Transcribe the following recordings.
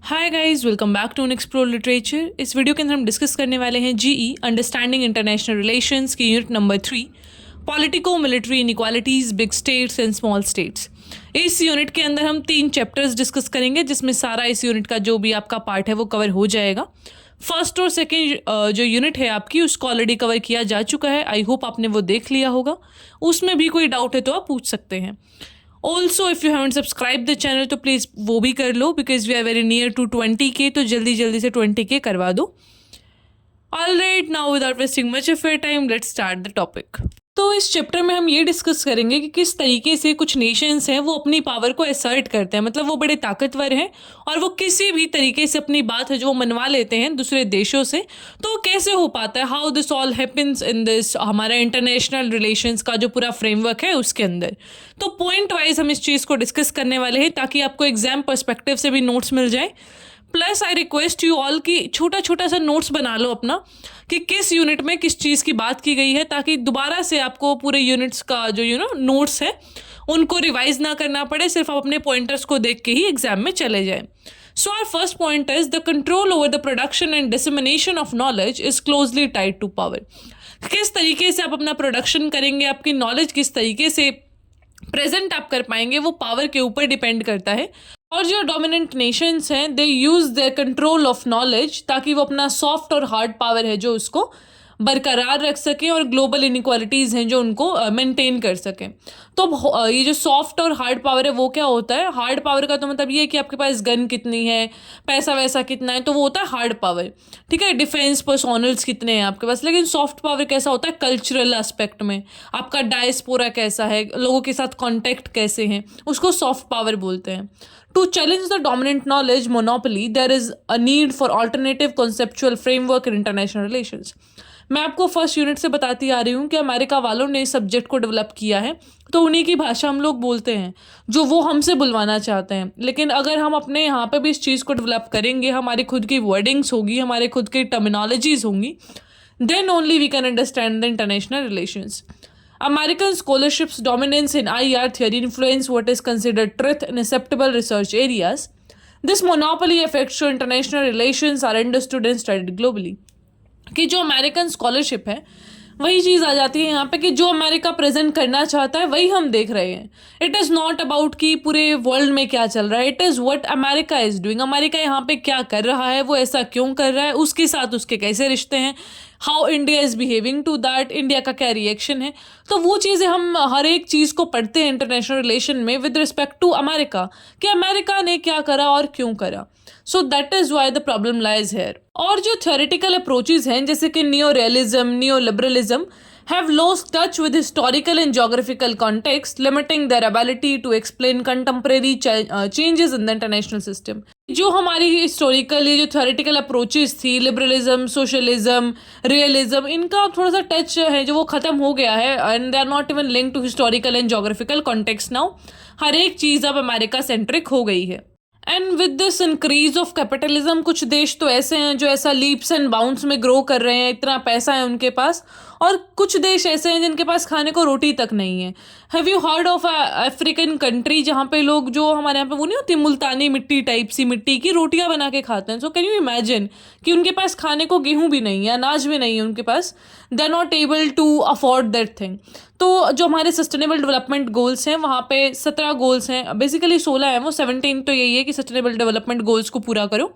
Hi guys, welcome back to explore literature. इस video के अंदर हम डिस्कस करने वाले हैं जीई अंडरस्टैंडिंग इंटरनेशनल रिलेशंस की unit number 3, politico military inequalities, big states and small states. इस यूनिट के अंदर हम 3 चैप्टर्स डिस्कस करेंगे, जिसमें सारा इस यूनिट का जो भी आपका पार्ट है वो कवर हो जाएगा। फर्स्ट और सेकेंड जो यूनिट है आपकी, उसको ऑलरेडी कवर किया जा चुका है। आई होप आपने वो देख लिया होगा। उसमें भी कोई डाउट है तो आप पूछ सकते हैं। Also if you haven't subscribe the channel तो प्लीज़ वो भी कर लो, because we are very near to 20K, तो जल्दी जल्दी से 20K करवा दो। All right, now without wasting much of your time, let's start the topic. तो इस चैप्टर में हम ये डिस्कस करेंगे कि किस तरीके से कुछ नेशंस हैं वो अपनी पावर को असर्ट करते हैं, मतलब वो बड़े ताकतवर हैं और वो किसी भी तरीके से अपनी बात है जो वो मनवा लेते हैं दूसरे देशों से। तो कैसे हो पाता है, how this all happens in this हमारा इंटरनेशनल रिलेशंस का जो पूरा फ्रेमवर्क है उसके अंदर। तो पॉइंट वाइज हम इस चीज़ को डिस्कस करने वाले हैं ताकि आपको एग्जाम पर्सपेक्टिव से भी नोट्स मिल जाए। Plus I request you all कि छोटा छोटा सा नोट्स बना लो अपना कि किस यूनिट में किस चीज़ की बात की गई है, ताकि दोबारा से आपको पूरे यूनिट्स का जो नोट्स है उनको रिवाइज ना करना पड़े, सिर्फ आप अपने पॉइंटर्स को देख के ही एग्जाम में चले जाएं। So our first point is the control over the production and dissemination of knowledge is closely tied to power. किस तरीके से आप अपना प्रोडक्शन करेंगे, आपकी नॉलेज किस तरीके से प्रेजेंट आप कर पाएंगे, वो पावर के ऊपर डिपेंड करता है। और जो डोमिनेंट नेशंस हैं they use their control of knowledge ताकि वो अपना सॉफ्ट और हार्ड पावर है जो उसको बरकरार रख सकें और ग्लोबल इनइक्वालिटीज़ हैं जो उनको मेंटेन कर सकें। तो ये जो सॉफ्ट और हार्ड पावर है वो क्या होता है, हार्ड पावर का तो मतलब ये है कि आपके पास गन कितनी है, पैसा वैसा कितना है, तो वो होता है हार्ड पावर। ठीक है, डिफेंस पर्सोनल्स कितने हैं आपके पास। लेकिन सॉफ्ट पावर कैसा होता है, कल्चरल एस्पेक्ट में आपका डायस्पोरा कैसा है, लोगों के साथ कॉन्टेक्ट कैसे हैं, उसको सॉफ्ट पावर बोलते हैं। To challenge the dominant knowledge monopoly, there is a need for alternative conceptual framework in international relations. मैं आपको फर्स्ट यूनिट से बताती आ रही हूँ कि अमेरिका वालों ने इस सब्जेक्ट को डेवलप किया है, तो उन्हीं की भाषा हम लोग बोलते हैं जो वो हमसे बुलवाना चाहते हैं। लेकिन अगर हम अपने यहाँ पे भी इस चीज़ को डेवलप करेंगे, हमारी खुद की वर्डिंग्स होगी, हमारे खुद की टर्मिनोलॉजीज होंगी, then only we can understand the international relations. American scholarship's dominance in IR theory influence what is considered truth in acceptable research areas. This monopoly affects how international relations are understood and studied globally. कि जो American scholarship है वही चीज़ आ जाती है यहाँ पे कि जो अमेरिका प्रेजेंट करना चाहता है वही हम देख रहे हैं। इट इज़ नॉट अबाउट कि पूरे वर्ल्ड में क्या चल रहा है, it is what America is doing. America यहाँ पे क्या कर रहा है, वो ऐसा क्यों कर रहा है, उसके साथ उसके कैसे रिश्ते हैं, how India is behaving to that, India का क्या रिएक्शन है। तो वो चीज़ें हम हर एक चीज़ को पढ़ते हैं इंटरनेशनल रिलेशन में विद रिस्पेक्ट टू अमेरिका, कि अमेरिका ने क्या करा और क्यों करा। So that is why the problem lies here. और जो थ्योरेटिकल अप्रोचेज हैं जैसे कि neo realism, neo liberalism, have lost touch with historical and geographical context, limiting their ability to explain contemporary changes in the international system. जो हमारी historical ये जो theoretical approaches थी, लिबरलिज्म, सोशलिज्म, रियलिज्म, इनका थोड़ा सा टच है जो वो ख़त्म हो गया है, and they are not even link to historical and geographical context now. हर एक चीज़ अब अमेरिका सेंट्रिक हो गई है। And with this increase of capitalism, कुछ देश तो ऐसे हैं जो ऐसा लीप्स एंड बाउंड्स में ग्रो कर रहे हैं, इतना पैसा है उनके पास, और कुछ देश ऐसे हैं जिनके पास खाने को रोटी तक नहीं है। Have you heard of African country जहाँ पे लोग, जो हमारे यहाँ पे वो नहीं होती मुल्तानी मिट्टी टाइप सी मिट्टी की रोटियाँ बना के खाते हैं। सो कैन यू इमेजिन कि उनके पास खाने को गेहूँ भी नहीं है, अनाज भी नहीं है उनके पास, they are not able to afford that thing. तो जो हमारे सस्टेनेबल डेवलपमेंट गोल्स हैं वहाँ पे 17 गोल्स हैं, बेसिकली 16 हैं, वो 17 तो यही है कि सस्टेनेबल डेवलपमेंट गोल्स को पूरा करो।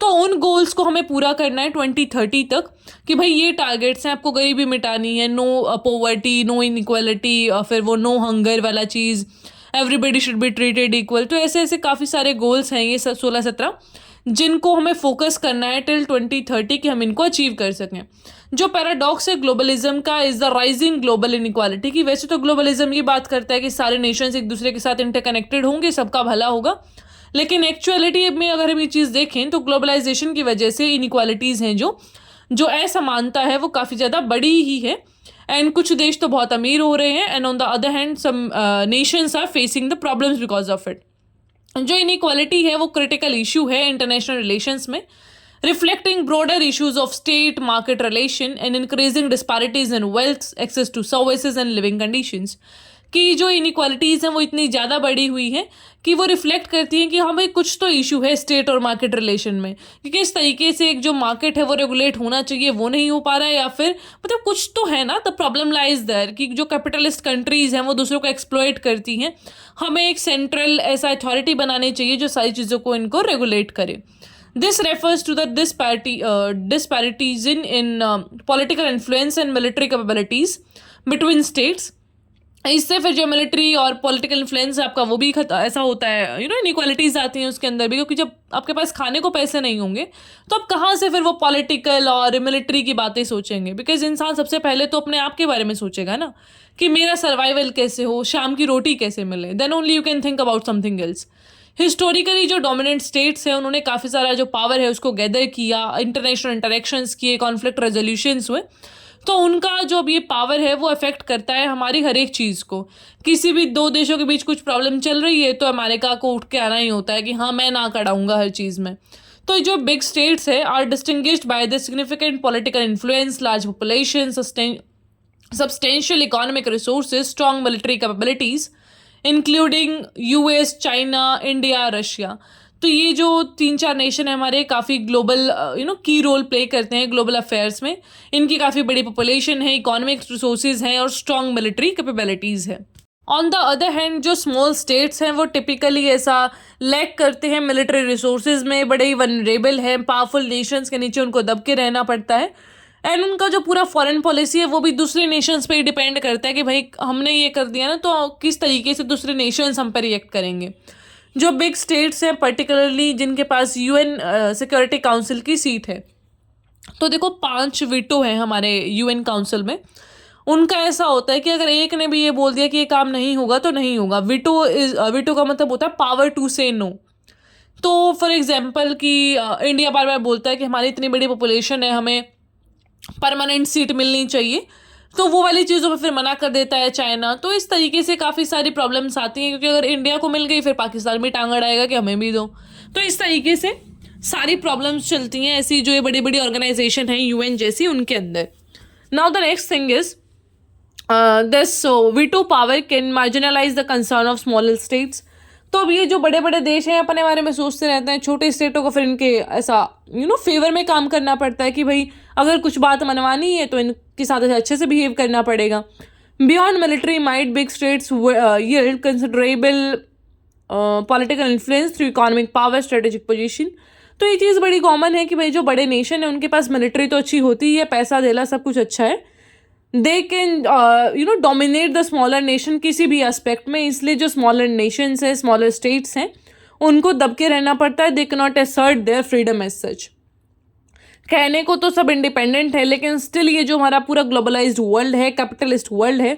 तो उन गोल्स को हमें पूरा करना है 2030 तक, कि भाई ये टारगेट्स हैं, आपको गरीबी मिटानी है, नो पॉवर्टी, नो इनइक्वालिटी, फिर वो नो हंगर वाला चीज़, everybody should be treated equal. तो ऐसे ऐसे काफ़ी सारे गोल्स हैं ये 16-17 जिनको हमें फोकस करना है टिल 2030 कि हम इनको अचीव कर सकें। जो पैराडॉक्स है ग्लोबलिज्म का is the rising global inequality, की वैसे तो ग्लोबलिज्म ये बात करता है कि सारे नेशंस एक दूसरे के साथ इंटरकनेक्टेड होंगे, सबका भला होगा, लेकिन एक्चुअलिटी में अगर हम ये चीज़ देखें तो ग्लोबलाइजेशन की वजह से इनइक्वालिटीज़ हैं, जो असमानता है वो काफ़ी ज़्यादा बड़ी ही है। एंड कुछ देश तो बहुत अमीर हो रहे हैं, and on the other hand some nations are facing the problems because of it. जो इनइक्वालिटी है वो क्रिटिकल इशू है इंटरनेशनल रिलेशंस में, reflecting broader issues of state market relation and increasing disparities in wealth, access to services and living conditions. कि जो inequalities हैं वो इतनी ज़्यादा बढ़ी हुई हैं कि वो रिफ्लेक्ट करती हैं कि हाँ भाई कुछ तो इशू है स्टेट और मार्केट रिलेशन में, कि किस तरीके से एक जो मार्केट है वो रेगुलेट होना चाहिए वो नहीं हो पा रहा है, या फिर मतलब कुछ तो है ना, द प्रॉब्लम लाइज देयर कि जो कैपिटलिस्ट कंट्रीज़ हैं वो दूसरों को एक्सप्लॉइट करती हैं। हमें एक सेंट्रल ऐसा अथॉरिटी बनानी चाहिए जो सारी चीज़ों को इनको रेगुलेट करे। This refers to the disparities in political influence and military capabilities between states. इससे फिर जो मिलिट्री और पॉलिटिकल इन्फ्लुएंस आपका वो भी ऐसा होता है, इनइक्वालिटीज़ आती हैं उसके अंदर भी, क्योंकि जब आपके पास खाने को पैसे नहीं होंगे तो आप कहाँ से फिर वो पॉलिटिकल और मिलिट्री की बातें सोचेंगे। बिकॉज इंसान सबसे पहले तो अपने आप के बारे में सोचेगा ना, कि मेरा सर्वाइवल कैसे हो, शाम की रोटी कैसे मिले, then only you can think about something else. Historically जो डोमिनेंट स्टेट्स हैं उन्होंने काफ़ी सारा जो पावर है उसको गैदर किया, इंटरनेशनल इंटरेक्शंस किए, कॉन्फ्लिक्ट रेजोल्यूशंस हुए, तो उनका जो अब ये पावर है वो अफेक्ट करता है हमारी हर एक चीज़ को। किसी भी दो देशों के बीच कुछ प्रॉब्लम चल रही है तो अमेरिका को उठ के आना ही होता है कि हाँ मैं ना कराऊंगा हर चीज़ में। तो जो बिग स्टेट्स है are distinguished by the significant political influence, large population, substantial economic resources, strong military capabilities, including US, China, India, Russia. तो ये जो 3-4 नेशन है हमारे काफ़ी ग्लोबल की रोल प्ले करते हैं ग्लोबल अफेयर्स में। इनकी काफ़ी बड़ी पॉपुलेशन है, इकोनॉमिक रिसोर्सेज हैं और स्ट्रॉन्ग मिलिट्री कैपेबिलिटीज़ है। ऑन द अदर हैंड जो स्मॉल स्टेट्स हैं वो टिपिकली ऐसा लैक करते हैं मिलिट्री रिसोर्सेज में, बड़े ही वनरेबल हैं, पावरफुल नेशंस के नीचे उनको दब के रहना पड़ता है, एंड उनका जो पूरा फॉरेन पॉलिसी है वो भी दूसरे नेशंस पे ही डिपेंड करता है कि भाई हमने ये कर दिया ना तो किस तरीके से दूसरे नेशंस हम पे रिएक्ट करेंगे। जो बिग स्टेट्स हैं पर्टिकुलरली जिनके पास यूएन सिक्योरिटी काउंसिल की सीट है, तो देखो 5 वीटो हैं हमारे यूएन काउंसिल में। उनका ऐसा होता है कि अगर एक ने भी ये बोल दिया कि ये काम नहीं होगा तो नहीं होगा। वीटो का मतलब होता है पावर टू से नो। तो फॉर एग्जाम्पल कि इंडिया बार बार बोलता है कि हमारी इतनी बड़ी पॉपुलेशन है, हमें परमानेंट सीट मिलनी चाहिए, तो वो वाली चीज़ों में फिर मना कर देता है चाइना। तो इस तरीके से काफ़ी सारी प्रॉब्लम्स आती हैं, क्योंकि अगर इंडिया को मिल गई फिर पाकिस्तान में टांग अड़ाएगा कि हमें भी दो। तो इस तरीके से सारी प्रॉब्लम्स चलती हैं ऐसी जो ये बड़ी बड़ी ऑर्गेनाइजेशन है यूएन जैसी उनके अंदर। Now the next thing is this veto power can marginalise the concern of smaller states. तो अब ये जो बड़े बड़े देश हैं अपने बारे में सोचते रहते हैं, छोटे स्टेटों को फिर इनके ऐसा फेवर में काम करना पड़ता है कि भाई अगर कुछ बात मनवानी है तो इनके साथ अच्छे से बिहेव करना पड़ेगा। Beyond military might big states yield considerable political influence through economic power, strategic position. तो ये चीज़ बड़ी कॉमन है कि भाई जो बड़े नेशन है उनके पास मिलिट्री तो अच्छी होती है, पैसा देला सब कुछ अच्छा है, they can dominate the smaller nation किसी भी एस्पेक्ट में। इसलिए जो स्मॉलर नेशंस है, स्मॉलर स्टेट्स हैं, उनको दब के रहना पड़ता है। They can not assert their freedom as such. कहने को तो सब इंडिपेंडेंट है, लेकिन स्टिल ये जो हमारा पूरा ग्लोबलाइज्ड वर्ल्ड है, कैपिटलिस्ट वर्ल्ड है,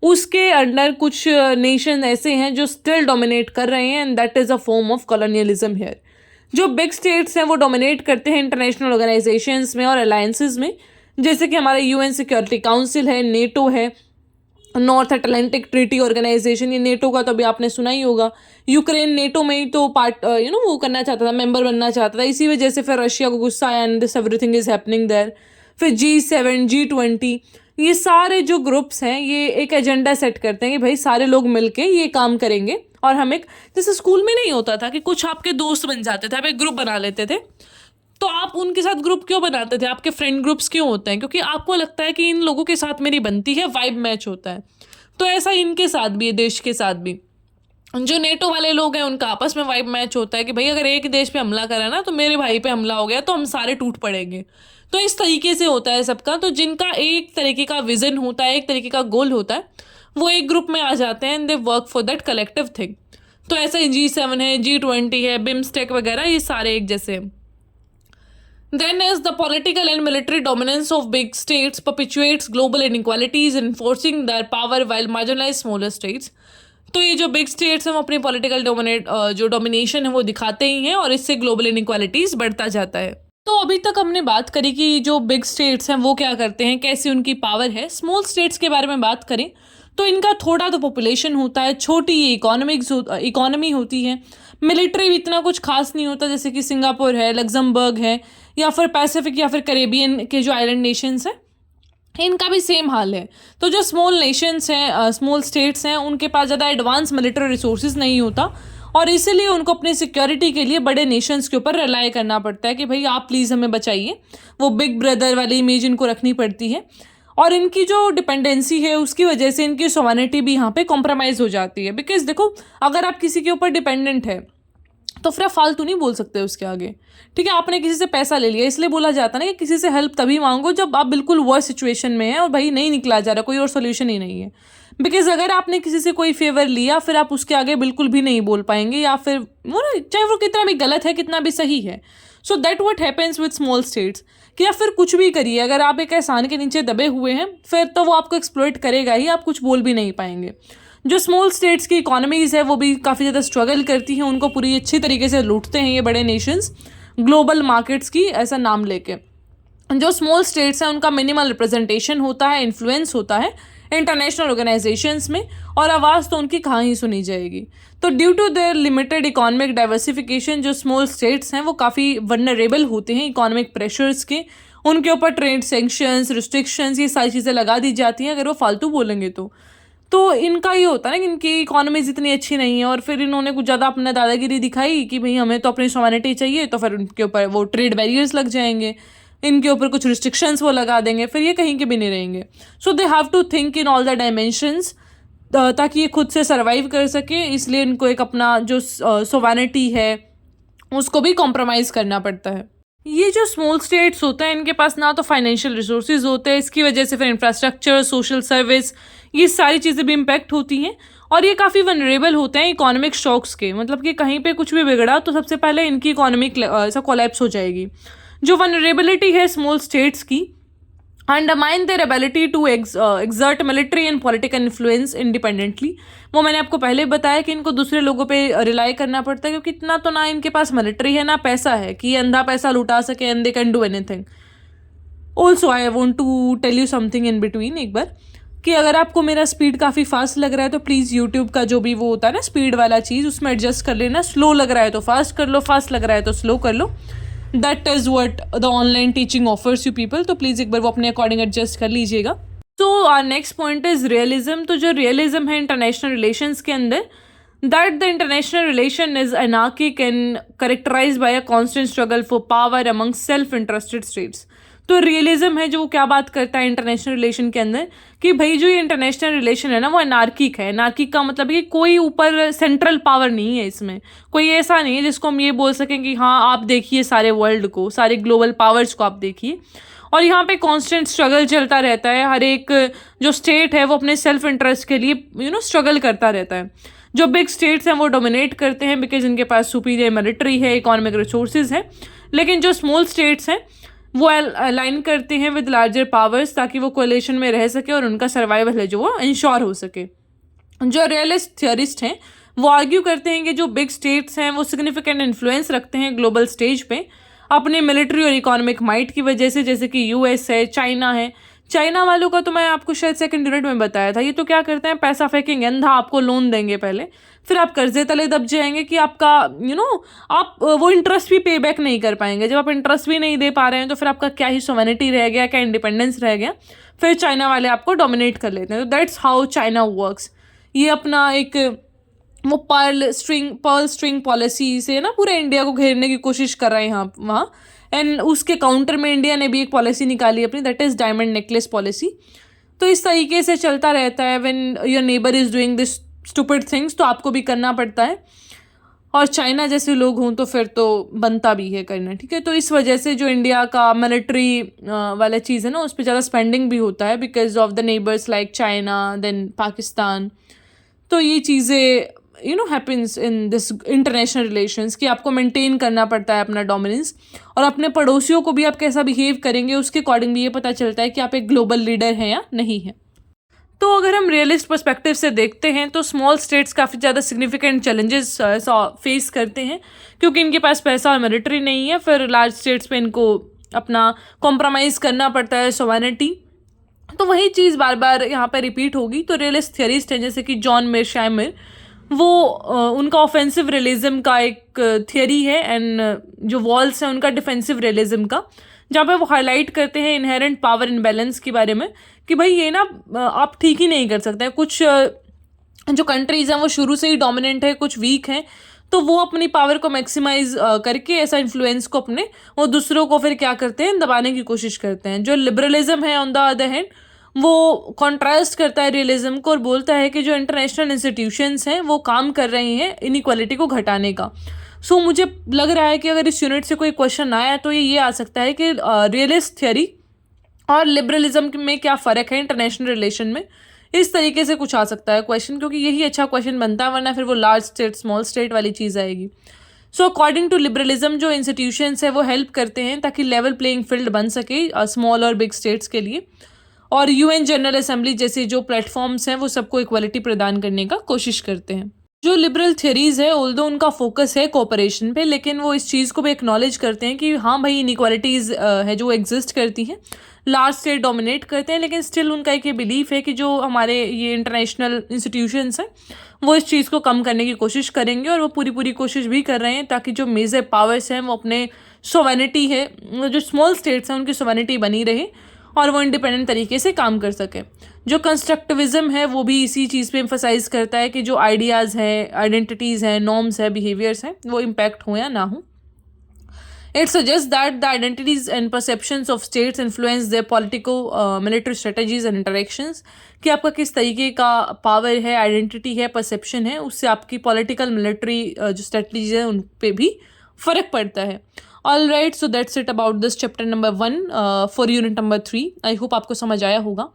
उसके अंडर कुछ नेशन ऐसे हैं जो स्टिल डोमिनेट कर रहे हैं, and that is a form of colonialism here. जो बिग स्टेट्स हैं वो डोमिनेट करते हैं इंटरनेशनल ऑर्गेनाइजेशंस में और अलायंसेस में, जैसे कि हमारा यूएन सिक्योरिटी काउंसिल है, नेटो है, नॉर्थ अटलांटिक ट्रीटी ऑर्गेनाइजेशन, ये नेटो का तो अभी आपने सुना ही होगा। यूक्रेन नेटो में ही तो पार्ट वो करना चाहता था, मेंबर बनना चाहता था, इसी वजह से फिर रशिया को गुस्सा आया, and this everything is happening there. फिर G7, G20, ये सारे जो ग्रुप्स हैं ये एक एजेंडा सेट करते हैं कि भाई सारे लोग मिलके ये काम करेंगे। और हम एक, जैसे स्कूल में नहीं होता था कि कुछ आपके दोस्त बन जाते थे, आप एक ग्रुप बना लेते थे, तो आप उनके साथ ग्रुप क्यों बनाते थे, आपके फ्रेंड ग्रुप्स क्यों होते हैं, क्योंकि आपको लगता है कि इन लोगों के साथ मेरी बनती है, वाइब मैच होता है। तो ऐसा इनके साथ भी है, देश के साथ भी। जो नेटो वाले लोग हैं उनका आपस में वाइब मैच होता है कि भाई अगर एक देश पे हमला करा ना तो मेरे भाई पे हमला हो गया तो हम सारे टूट पड़ेंगे। तो इस तरीके से होता है सबका। तो जिनका एक तरीके का विजन होता है, एक तरीके का गोल होता है, वो एक ग्रुप में आ जाते हैं and they work for that collective thing. तो ऐसा ही G7 है, G20 है, बिम्स्टेक वगैरह, ये सारे एक जैसे। Then as the political and military dominance of big states perpetuates global inequalities, enforcing their power while marginalized smaller states. तो ये जो बिग स्टेट्स हैं वो अपनी पॉलिटिकल जो डोमिनेशन है वो दिखाते ही हैं और इससे ग्लोबल इनइक्वालिटीज़ बढ़ता जाता है। तो अभी तक हमने बात करी कि जो बिग स्टेट्स हैं वो क्या करते हैं, कैसी उनकी पावर है। स्मॉल स्टेट्स के बारे में बात करें तो इनका थोड़ा तो पॉपुलेशन होता है, छोटी इकोनॉमी होती है, मिलिट्री भी इतना कुछ खास नहीं होता, जैसे कि सिंगापुर है, लग्जमबर्ग है, या फिर पैसिफिक या फिर कैरेबियन के जो आइलैंड नेशंस हैं इनका भी सेम हाल है। तो जो स्मॉल नेशंस हैं, स्मॉल स्टेट्स हैं, उनके पास ज़्यादा एडवांस मिलिट्री रिसोर्सेज नहीं होता और इसीलिए उनको अपनी सिक्योरिटी के लिए बड़े नेशंस के ऊपर रिलाई करना पड़ता है कि भाई आप प्लीज़ हमें बचाइए। वो बिग ब्रदर वाली इमेज इनको रखनी पड़ती है और इनकी जो डिपेंडेंसी है उसकी वजह से इनकी सोवरेनिटी भी यहाँ पे कॉम्प्रोमाइज़ हो जाती है। बिकॉज देखो, अगर आप किसी के ऊपर डिपेंडेंट है तो फिर आप फालतू नहीं बोल सकते उसके आगे। ठीक है, आपने किसी से पैसा ले लिया, इसलिए बोला जाता है ना कि किसी से हेल्प तभी मांगो जब आप बिल्कुल वर्स्ट सिचुएशन में है और भाई नहीं निकला जा रहा, कोई और सोल्यूशन ही नहीं है। बिकॉज अगर आपने किसी से कोई फेवर लिया फिर आप उसके आगे बिल्कुल भी नहीं बोल पाएंगे, या फिर वो ना, चाहे वो कितना भी गलत है कितना भी सही है। So that what happens with small states, कि आप फिर कुछ भी करिए, अगर आप एक एहसान के नीचे दबे हुए हैं फिर तो वो आपको एक्सप्लॉइट करेगा ही, आप कुछ बोल भी नहीं पाएंगे। जो स्मॉल स्टेट्स की इकोनॉमीज़ है वो भी काफ़ी ज़्यादा स्ट्रगल करती हैं, उनको पूरी अच्छी तरीके से लूटते हैं ये बड़े नेशंस ग्लोबल मार्केट्स की ऐसा नाम लेके। जो स्मॉल स्टेट्स हैं उनका मिनिमल रिप्रेजेंटेशन होता है, इन्फ्लुएंस होता है इंटरनेशनल ऑर्गेनाइजेशंस में, और आवाज़ तो उनकी कहाँ ही सुनी जाएगी। तो due to their limited economic diversification जो स्मॉल स्टेट्स हैं वो काफ़ी वनरेबल होते हैं इकोनॉमिक प्रेशर्स के। उनके ऊपर ट्रेड सेंक्शंस, रिस्ट्रिक्शंस, ये सारी चीज़ें लगा दी जाती हैं अगर वो फालतू बोलेंगे तो इनका ये होता है ना कि इनकी इकोनॉमीज इतनी अच्छी नहीं है और फिर इन्होंने कुछ ज़्यादा अपना दादागिरी दिखाई कि भाई हमें तो अपनी सोवरेनिटी चाहिए, तो फिर उनके ऊपर वो ट्रेड बैरियर्स लग जाएंगे, इनके ऊपर कुछ रिस्ट्रिक्शंस वो लगा देंगे, फिर ये कहीं के भी नहीं रहेंगे। So they have to think in all the dimensions ताकि ये खुद से सर्वाइव कर सके, इसलिए इनको एक अपना जो सोवरेनिटी है उसको भी कॉम्प्रोमाइज़ करना पड़ता है। ये जो स्मॉल स्टेट्स होते हैं इनके पास ना तो फाइनेंशियल रिसोर्सेज होते हैं, इसकी वजह से फिर इंफ्रास्ट्रक्चर, सोशल सर्विस, ये सारी चीज़ें भी इम्पेक्ट होती हैं और ये काफ़ी वनरेबल होते हैं इकोनॉमिक शॉक्स के। मतलब कि कहीं पे कुछ भी बिगड़ा तो सबसे पहले इनकी इकोनॉमिक ऐसा कोलैप्स हो जाएगी। जो वनरेबिलिटी है स्मॉल स्टेट्स की undermine their ability to exert military and political influence independently. वो मैंने आपको पहले बताया कि इनको दूसरे लोगों पे रिलाई करना पड़ता है, क्योंकि इतना तो ना इनके पास मिलिट्री है ना पैसा है कि ये अंधा पैसा लुटा सके and they can do anything. Also I want to tell you something in between एक बार, कि अगर आपको मेरा स्पीड काफ़ी फास्ट लग रहा है तो प्लीज़ यूट्यूब का जो भी वो होता है ना स्पीड वाला चीज़ उसमें एडजस्ट कर लेना। स्लो लग रहा है तो फास्ट कर लो, फास्ट लग रहा है तो स्लो कर लो। That is what the online teaching offers you people. तो प्लीज़ एक बार वो अपने अकॉर्डिंग एडजस्ट कर लीजिएगा। तो our next point is realism. तो जो रियलिज्म है इंटरनेशनल रिलेशंस के अंदर, that the international relation is anarchic and characterise by a constant struggle for power among self interested states. तो रियलिज्म है जो वो क्या बात करता है इंटरनेशनल रिलेशन के अंदर, कि भाई जो ये इंटरनेशनल रिलेशन है ना वो अनार्किक है। अनार्किक का मतलब है कि कोई ऊपर सेंट्रल पावर नहीं है, इसमें कोई ऐसा नहीं है जिसको हम ये बोल सकें कि हाँ आप देखिए सारे वर्ल्ड को, सारे ग्लोबल पावर्स को आप देखिए। और यहाँ पे कांस्टेंट स्ट्रगल चलता रहता है, हर एक जो स्टेट है वो अपने सेल्फ इंटरेस्ट के लिए स्ट्रगल करता रहता है। जो बिग स्टेट्स हैं वो डोमिनेट करते हैं बिकॉज इनके पास सुपीरियर मिलिट्री है, इकोनॉमिक रिसोर्सेज है। लेकिन जो स्मॉल स्टेट्स हैं वो अलाइन करते हैं विद लार्जर पावर्स ताकि वो कोलिशन में रह सके और उनका सर्वाइवल है जो वो इंश्योर हो सके। जो रियलिस्ट थियरिस्ट हैं वो आर्ग्यू करते हैं कि जो बिग स्टेट्स हैं वो सिग्निफिकेंट इन्फ्लुएंस रखते हैं ग्लोबल स्टेज पे अपने मिलिट्री और इकोनॉमिक माइट की वजह से, जैसे कि यूएस है, चाइना है। चाइना वालों का तो मैं आपको शायद सेकंड यूनिट में बताया था। ये तो क्या करते हैं, पैसा फेंकेंगे अंधा, आपको लोन देंगे पहले, फिर आप कर्जे तले दब जाएंगे कि आपका आप वो इंटरेस्ट भी पे बैक नहीं कर पाएंगे। जब आप इंटरेस्ट भी नहीं दे पा रहे हैं तो फिर आपका क्या ही सोवरेनिटी रह गया, क्या इंडिपेंडेंस रह गया। फिर चाइना वाले आपको डोमिनेट कर लेते हैं। तो दैट्स हाउ चाइना वर्क्स। ये अपना एक वो पर्ल स्ट्रिंग पॉलिसी से ना पूरे इंडिया को घेरने की कोशिश कर रहे हैं यहाँ वहाँ। एंड उसके काउंटर में इंडिया ने भी एक पॉलिसी निकाली अपनी, that is diamond necklace policy. तो इस तरीके से चलता रहता है। When your neighbour is doing this stupid things तो आपको भी करना पड़ता है, और चाइना जैसे लोग हों तो फिर तो बनता भी है करना। ठीक है, तो इस वजह से जो इंडिया का मिलिट्री वाला चीज़ है ना उस पर ज़्यादा स्पेंडिंग भी होता है because of the neighbours like China then Pakistan. तो ये चीज़ें happens in this international relations कि आपको मेंटेन करना पड़ता है अपना डोमिनेंस, और अपने पड़ोसियों को भी आप कैसा बिहेव करेंगे उसके अकॉर्डिंग भी ये पता चलता है कि आप एक ग्लोबल लीडर हैं या नहीं है। तो अगर हम रियलिस्ट पर्सपेक्टिव से देखते हैं तो स्मॉल स्टेट्स काफ़ी ज़्यादा सिग्निफिकेंट चैलेंजेस फेस करते हैं क्योंकि इनके पास पैसा और मिलिट्री नहीं है। फिर लार्ज स्टेट्स पे इनको अपना कॉम्प्रोमाइज़ करना पड़ता है सोवरेनिटी। तो वही चीज़ बार बार यहाँ पर रिपीट होगी। तो रियलिस्ट थियरिस्ट हैं जैसे कि जॉन मेरशाइमर, वो उनका ऑफेंसिव रियलिज्म का एक थियरी है, एंड जो वॉल्स हैं उनका डिफेंसिव रियलिज्म का, जहाँ पे वो हाईलाइट करते हैं इनहेरेंट पावर इम्बैलेंस के बारे में कि भाई ये ना आप ठीक ही नहीं कर सकते। कुछ जो कंट्रीज हैं वो शुरू से ही डोमिनेंट है, कुछ वीक हैं, तो वो अपनी पावर को मैक्सिमाइज करके ऐसा इन्फ्लुएंस को अपने वो दूसरों को फिर क्या करते हैं, दबाने की कोशिश करते हैं। जो लिबरलिज्म है ऑन द अदर हैंड, वो कॉन्ट्रास्ट करता है रियलिज्म को और बोलता है कि जो इंटरनेशनल इंस्टीट्यूशंस हैं वो काम कर रही हैं इनइक्वालिटी को घटाने का। सो मुझे लग रहा है कि अगर इस यूनिट से कोई क्वेश्चन आया तो ये आ सकता है कि रियलिस्ट थियरी और लिबरलिज्म में क्या फ़र्क है इंटरनेशनल रिलेशन में। इस तरीके से कुछ आ सकता है क्वेश्चन, क्योंकि यही अच्छा क्वेश्चन बनता है, वरना फिर वो लार्ज स्टेट स्मॉल स्टेट वाली चीज़ आएगी। सो अकॉर्डिंग टू लिबरलिज्म जो इंस्टीट्यूशंस है वो हेल्प करते हैं ताकि लेवल प्लेइंग फील्ड बन सके स्मॉल और बिग स्टेट्स के लिए, और यूएन जनरल असेंबली जैसे जो प्लेटफॉर्म्स हैं वो सबको इक्वलिटी प्रदान करने का कोशिश करते हैं। जो लिबरल थ्योरीज है, ऑल्दो उनका फोकस है कोऑपरेशन पे, लेकिन वो इस चीज़ को भी एक्नॉलेज करते हैं कि हाँ भाई इनइक्वालिटीज़ है जो एग्जिस्ट करती हैं, लार्ज स्टेट डोमिनेट करते हैं, लेकिन स्टिल उनका एक ये बिलीफ है कि जो हमारे ये इंटरनेशनल इंस्टीट्यूशंस हैं वो इस चीज़ को कम करने की कोशिश करेंगे, और वो पूरी कोशिश भी कर रहे हैं ताकि जो मेजर पावर्स हैं वो अपने सोवेनिटी है, जो स्मॉल स्टेट्स हैं उनकी सोवेनिटी बनी रहे और वो इंडिपेंडेंट तरीके से काम कर सके। जो कंस्ट्रक्टिविज्म है वो भी इसी चीज़ पे एम्फसाइज करता है कि जो आइडियाज़ हैं, आइडेंटिटीज़ हैं, नॉर्म्स हैं, बिहेवियर्स हैं, वो इम्पैक्ट हो या ना हो। It suggests that the identities and perceptions of states influence their political, military strategies and interactions, कि आपका किस तरीके का पावर है, आइडेंटिटी है, परसेप्शन है, उससे आपकी पॉलिटिकल मिलिट्री जो स्ट्रेटजीज है उन पे भी फ़र्क पड़ता है। All right, so that's it about this chapter number 1 for unit number 3। I hope आपको समझ आया होगा,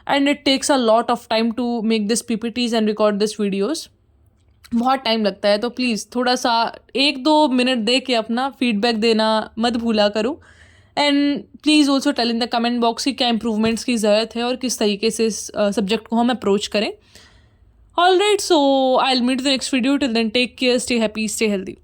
and it takes a lot of time to make this PPTs and record this videos. बहुत टाइम लगता है, तो प्लीज़ थोड़ा सा 1-2 मिनट दे के अपना फीडबैक देना मत भूला करो, and please also tell in the comment box कि क्या इंप्रूवमेंट्स की ज़रूरत है और किस तरीके से इस सब्जेक्ट को हम अप्रोच करें। All right, so I will meet the next video. Till then take care, stay happy, stay healthy.